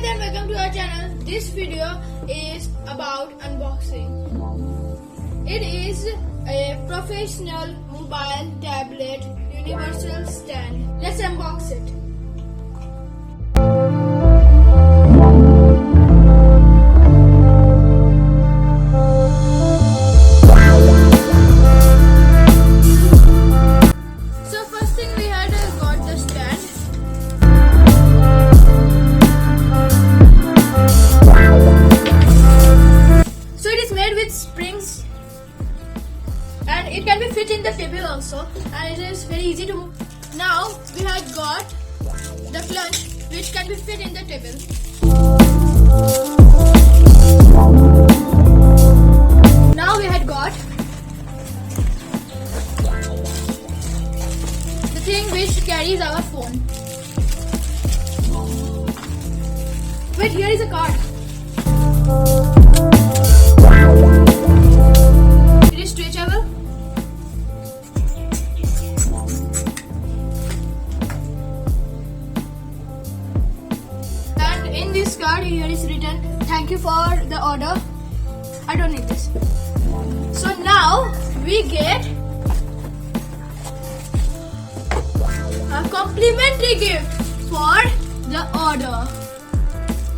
and welcome to our channel. This video is about unboxing. It is a professional mobile tablet universal stand. Let's unbox it. So first thing we had got the stand. So it is made with springs and it can be fit in the table also, and it is very easy to move. Now we had got the clutch which can be fit in the table. Now we had got the thing which carries our phone. Wait, here is a card. It is stretchable. And in this card here is written, "Thank you for the order." I don't need this. So now we get a complimentary gift for the order.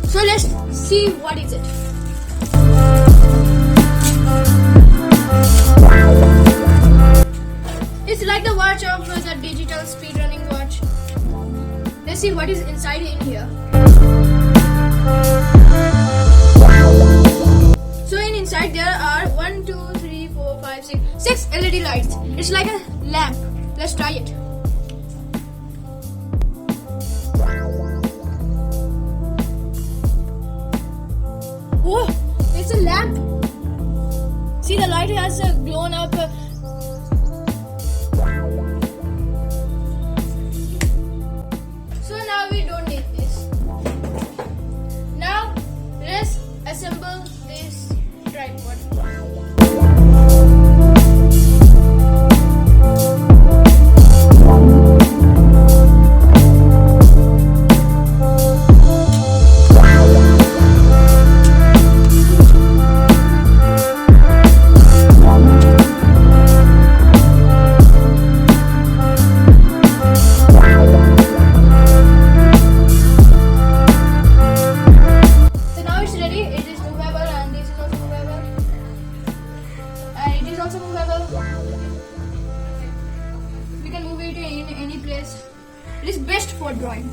So let's see what is it. It's like the watch of the digital speedrunning watch. Let's see what is inside in here. So inside there are 1, 2, 3, 4, 5, 6 LED lights. It's like a lamp. Let's try it. Oh, it's a lamp. See, the light has blown up. So now we don't need this. Now let's assemble this tripod. Also movable. We can move it in any place. It is best for drawing.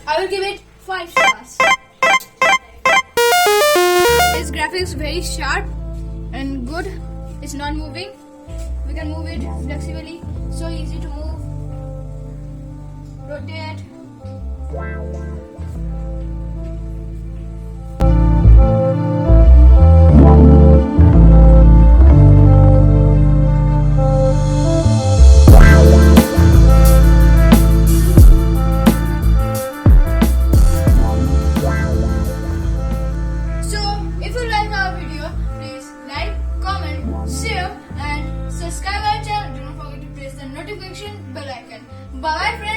I will give it 5 stars. Its graphics very sharp and good. It's not moving. We can move it flexibly. So easy to move. Rotate. Share and subscribe our channel. Do not forget to press the notification bell icon. Bye bye friends.